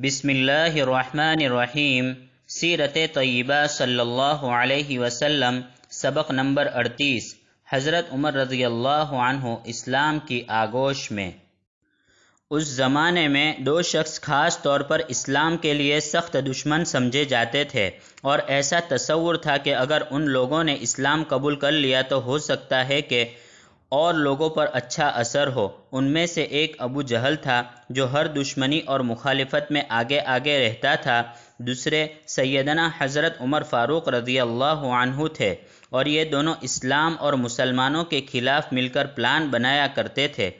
بسم اللہ الرحمن الرحیم۔ سیرت طیبہ صلی اللہ علیہ وسلم، سبق نمبر 38۔ حضرت عمر رضی اللہ عنہ اسلام کی آغوش میں۔ اس زمانے میں دو شخص خاص طور پر اسلام کے لیے سخت دشمن سمجھے جاتے تھے، اور ایسا تصور تھا کہ اگر ان لوگوں نے اسلام قبول کر لیا تو ہو سکتا ہے کہ اور لوگوں پر اچھا اثر ہو۔ ان میں سے ایک ابو جہل تھا، جو ہر دشمنی اور مخالفت میں آگے آگے رہتا تھا۔ دوسرے سیدنا حضرت عمر فاروق رضی اللہ عنہ تھے، اور یہ دونوں اسلام اور مسلمانوں کے خلاف مل کر پلان بنایا کرتے تھے۔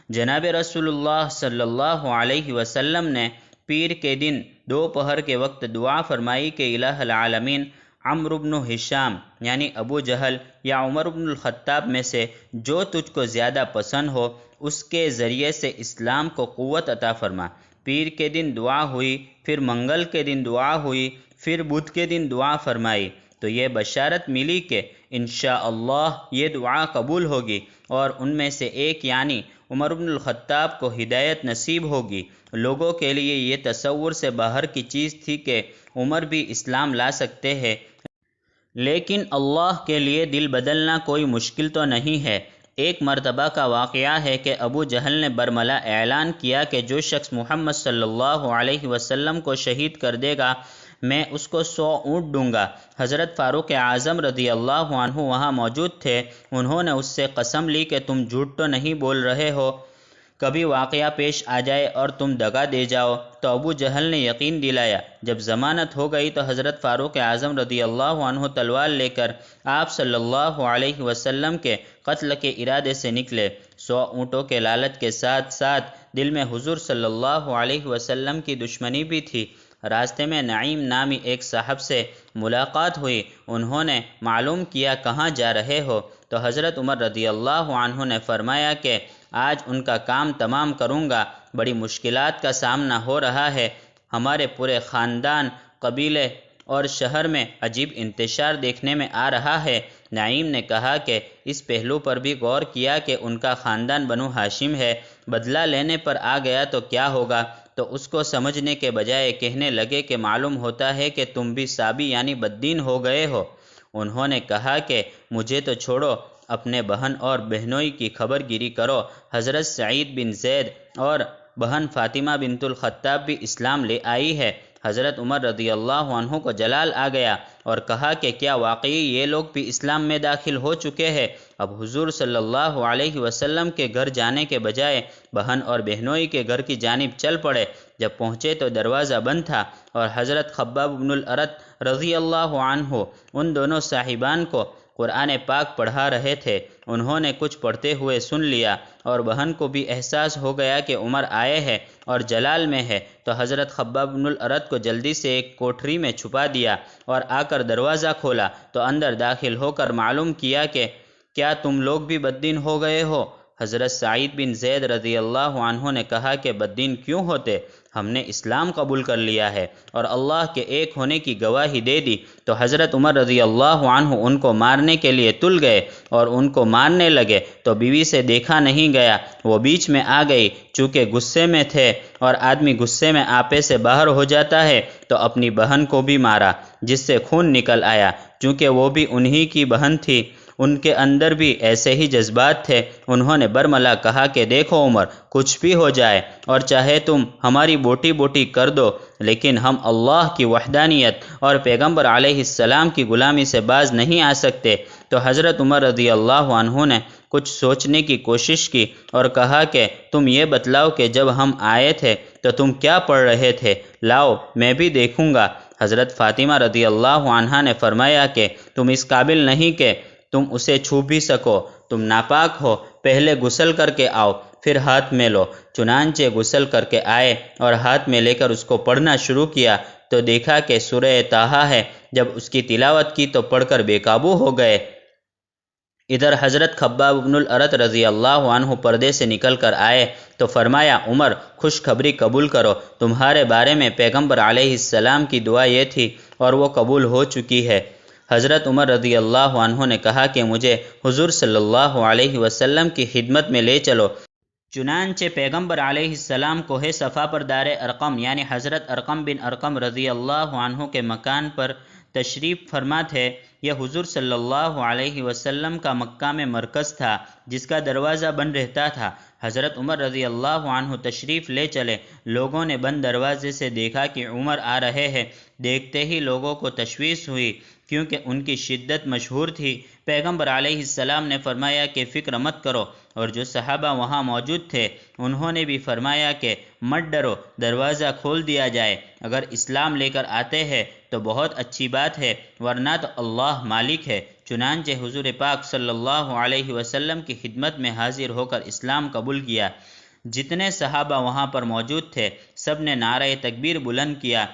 جناب رسول اللہ صلی اللہ علیہ وسلم نے پیر کے دن دوپہر کے وقت دعا فرمائی کہ الہ العالمین، عمرو بن ہشام یعنی ابو جہل یا عمر بن الخطاب میں سے جو تجھ کو زیادہ پسند ہو، اس کے ذریعے سے اسلام کو قوت عطا فرما۔ پیر کے دن دعا ہوئی، پھر منگل کے دن دعا ہوئی، پھر بدھ کے دن دعا فرمائی، تو یہ بشارت ملی کہ انشاءاللہ یہ دعا قبول ہوگی، اور ان میں سے ایک یعنی عمر بن الخطاب کو ہدایت نصیب ہوگی۔ لوگوں کے لیے یہ تصور سے باہر کی چیز تھی کہ عمر بھی اسلام لا سکتے ہیں، لیکن اللہ کے لیے دل بدلنا کوئی مشکل تو نہیں ہے۔ ایک مرتبہ کا واقعہ ہے کہ ابو جہل نے برملا اعلان کیا کہ جو شخص محمد صلی اللہ علیہ وسلم کو شہید کر دے گا، میں اس کو 100 اونٹ دوں گا۔ حضرت فاروق اعظم رضی اللہ عنہ وہاں موجود تھے۔ انہوں نے اس سے قسم لی کہ تم جھوٹ تو نہیں بول رہے ہو، کبھی واقعہ پیش آ جائے اور تم دغا دے جاؤ۔ تو ابو جہل نے یقین دلایا۔ جب ضمانت ہو گئی تو حضرت فاروق اعظم رضی اللہ عنہ تلوار لے کر آپ صلی اللہ علیہ وسلم کے قتل کے ارادے سے نکلے۔ 100 اونٹوں کے لالچ کے ساتھ ساتھ دل میں حضور صلی اللہ علیہ وسلم کی دشمنی بھی تھی۔ راستے میں نعیم نامی ایک صاحب سے ملاقات ہوئی۔ انہوں نے معلوم کیا کہاں جا رہے ہو، تو حضرت عمر رضی اللہ عنہ نے فرمایا کہ آج ان کا کام تمام کروں گا، بڑی مشکلات کا سامنا ہو رہا ہے، ہمارے پورے خاندان، قبیلے اور شہر میں عجیب انتشار دیکھنے میں آ رہا ہے۔ نعیم نے کہا کہ اس پہلو پر بھی غور کیا کہ ان کا خاندان بنو ہاشم ہے، بدلہ لینے پر آ گیا تو کیا ہوگا؟ تو اس کو سمجھنے کے بجائے کہنے لگے کہ معلوم ہوتا ہے کہ تم بھی صابی یعنی بددین ہو گئے ہو۔ انہوں نے کہا کہ مجھے تو چھوڑو، اپنے بہن اور بہنوئی کی خبر گیری کرو۔ حضرت سعید بن زید اور بہن فاطمہ بنت الخطاب بھی اسلام لے آئی ہے۔ حضرت عمر رضی اللہ عنہ کو جلال آ گیا اور کہا کہ کیا واقعی یہ لوگ بھی اسلام میں داخل ہو چکے ہیں؟ اب حضور صلی اللہ علیہ وسلم کے گھر جانے کے بجائے بہن اور بہنوئی کے گھر کی جانب چل پڑے۔ جب پہنچے تو دروازہ بند تھا، اور حضرت خباب بن الارت رضی اللہ عنہ ان دونوں صاحبان کو قرآن پاک پڑھا رہے تھے۔ انہوں نے کچھ پڑھتے ہوئے سن لیا، اور بہن کو بھی احساس ہو گیا کہ عمر آئے ہیں اور جلال میں ہے، تو حضرت خباب بن الارت کو جلدی سے ایک کوٹھری میں چھپا دیا اور آ کر دروازہ کھولا، تو اندر داخل ہو کر معلوم کیا کہ کیا تم لوگ بھی بددین ہو گئے ہو؟ حضرت سعید بن زید رضی اللہ عنہ نے کہا کہ بددین کیوں ہوتے؟ ہم نے اسلام قبول کر لیا ہے اور اللہ کے ایک ہونے کی گواہی دے دی۔ تو حضرت عمر رضی اللہ عنہ ان کو مارنے کے لیے تل گئے، اور ان کو مارنے لگے تو بیوی سے دیکھا نہیں گیا، وہ بیچ میں آ گئی۔ چونکہ غصے میں تھے، اور آدمی غصے میں آپے سے باہر ہو جاتا ہے، تو اپنی بہن کو بھی مارا، جس سے خون نکل آیا۔ چونکہ وہ بھی انہی کی بہن تھی، ان کے اندر بھی ایسے ہی جذبات تھے۔ انہوں نے برملا کہا کہ دیکھو عمر، کچھ بھی ہو جائے اور چاہے تم ہماری بوٹی بوٹی کر دو، لیکن ہم اللہ کی وحدانیت اور پیغمبر علیہ السلام کی غلامی سے باز نہیں آ سکتے۔ تو حضرت عمر رضی اللہ عنہ نے کچھ سوچنے کی کوشش کی اور کہا کہ تم یہ بتلاؤ کہ جب ہم آئے تھے تو تم کیا پڑھ رہے تھے؟ لاؤ میں بھی دیکھوں گا۔ حضرت فاطمہ رضی اللہ عنہا نے فرمایا کہ تم اس قابل نہیں کہ تم اسے چھو بھی سکو، تم ناپاک ہو، پہلے غسل کر کے آؤ، پھر ہاتھ میں لو۔ چنانچہ غسل کر کے آئے اور ہاتھ میں لے کر اس کو پڑھنا شروع کیا، تو دیکھا کہ سورہ طٰہٰ ہے۔ جب اس کی تلاوت کی تو پڑھ کر بے قابو ہو گئے۔ ادھر حضرت خباب بن الارت رضی اللہ عنہ پردے سے نکل کر آئے تو فرمایا عمر، خوشخبری قبول کرو، تمہارے بارے میں پیغمبر علیہ السلام کی دعا یہ تھی اور وہ قبول ہو چکی ہے۔ حضرت عمر رضی اللہ عنہ نے کہا کہ مجھے حضور صلی اللہ علیہ وسلم کی خدمت میں لے چلو۔ چنانچہ پیغمبر علیہ السلام کوہ صفا پر دار ارقم یعنی حضرت ارقم بن ارقم رضی اللہ عنہ کے مکان پر تشریف فرما تھے۔ یہ حضور صلی اللہ علیہ وسلم کا مکہ میں مرکز تھا جس کا دروازہ بند رہتا تھا۔ حضرت عمر رضی اللہ عنہ تشریف لے چلے۔ لوگوں نے بند دروازے سے دیکھا کہ عمر آ رہے ہیں۔ دیکھتے ہی لوگوں کو تشویش ہوئی کیونکہ ان کی شدت مشہور تھی۔ پیغمبر علیہ السلام نے فرمایا کہ فکر مت کرو، اور جو صحابہ وہاں موجود تھے انہوں نے بھی فرمایا کہ مت ڈرو، دروازہ کھول دیا جائے۔ اگر اسلام لے کر آتے ہیں تو بہت اچھی بات ہے، ورنہ تو اللہ مالک ہے۔ چنانچہ حضور پاک صلی اللہ علیہ وسلم کی خدمت میں حاضر ہو کر اسلام قبول کیا۔ جتنے صحابہ وہاں پر موجود تھے سب نے نعرہ تکبیر بلند کیا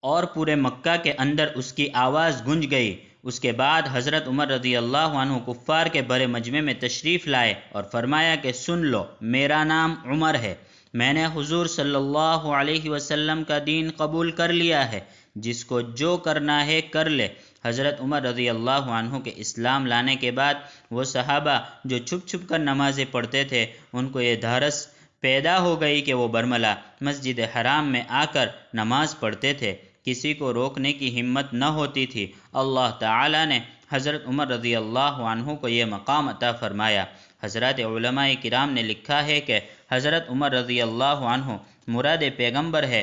اور پورے مکہ کے اندر اس کی آواز گونج گئی۔ اس کے بعد حضرت عمر رضی اللہ عنہ کفار کے بڑے مجمع میں تشریف لائے اور فرمایا کہ سن لو، میرا نام عمر ہے، میں نے حضور صلی اللہ علیہ وسلم کا دین قبول کر لیا ہے، جس کو جو کرنا ہے کر لے۔ حضرت عمر رضی اللہ عنہ کے اسلام لانے کے بعد وہ صحابہ جو چھپ چھپ کر نمازیں پڑھتے تھے ان کو یہ دھارس پیدا ہو گئی کہ وہ برملا مسجد حرام میں آ کر نماز پڑھتے تھے، کسی کو روکنے کی ہمت نہ ہوتی تھی۔ اللہ تعالیٰ نے حضرت عمر رضی اللہ عنہ کو یہ مقام عطا فرمایا۔ حضرات علماء کرام نے لکھا ہے کہ حضرت عمر رضی اللہ عنہ مراد پیغمبر ہے۔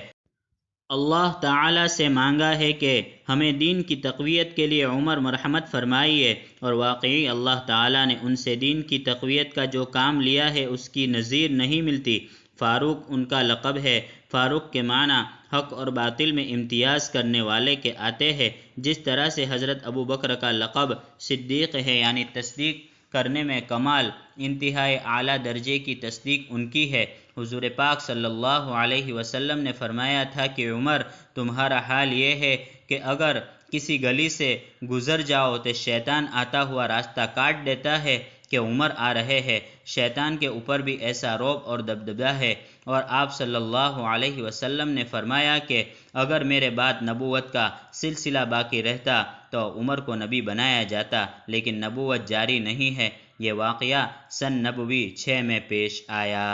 اللہ تعالیٰ سے مانگا ہے کہ ہمیں دین کی تقویت کے لیے عمر مرحمت فرمائیے، اور واقعی اللہ تعالیٰ نے ان سے دین کی تقویت کا جو کام لیا ہے اس کی نظیر نہیں ملتی۔ فاروق ان کا لقب ہے۔ فاروق کے معنی حق اور باطل میں امتیاز کرنے والے کے آتے ہیں، جس طرح سے حضرت ابو بکر کا لقب صدیق ہے، یعنی تصدیق کرنے میں کمال، انتہائی اعلیٰ درجے کی تصدیق ان کی ہے۔ حضور پاک صلی اللہ علیہ وسلم نے فرمایا تھا کہ عمر، تمہارا حال یہ ہے کہ اگر کسی گلی سے گزر جاؤ تو شیطان آتا ہوا راستہ کاٹ دیتا ہے کہ عمر آ رہے ہیں۔ شیطان کے اوپر بھی ایسا رعب اور دبدبہ ہے۔ اور آپ صلی اللہ علیہ وسلم نے فرمایا کہ اگر میرے بعد نبوت کا سلسلہ باقی رہتا تو عمر کو نبی بنایا جاتا، لیکن نبوت جاری نہیں ہے۔ یہ واقعہ سن نبوی 6 میں پیش آیا۔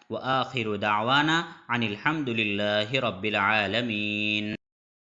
وآخر دعوانا عن الحمد للہ رب العالمین۔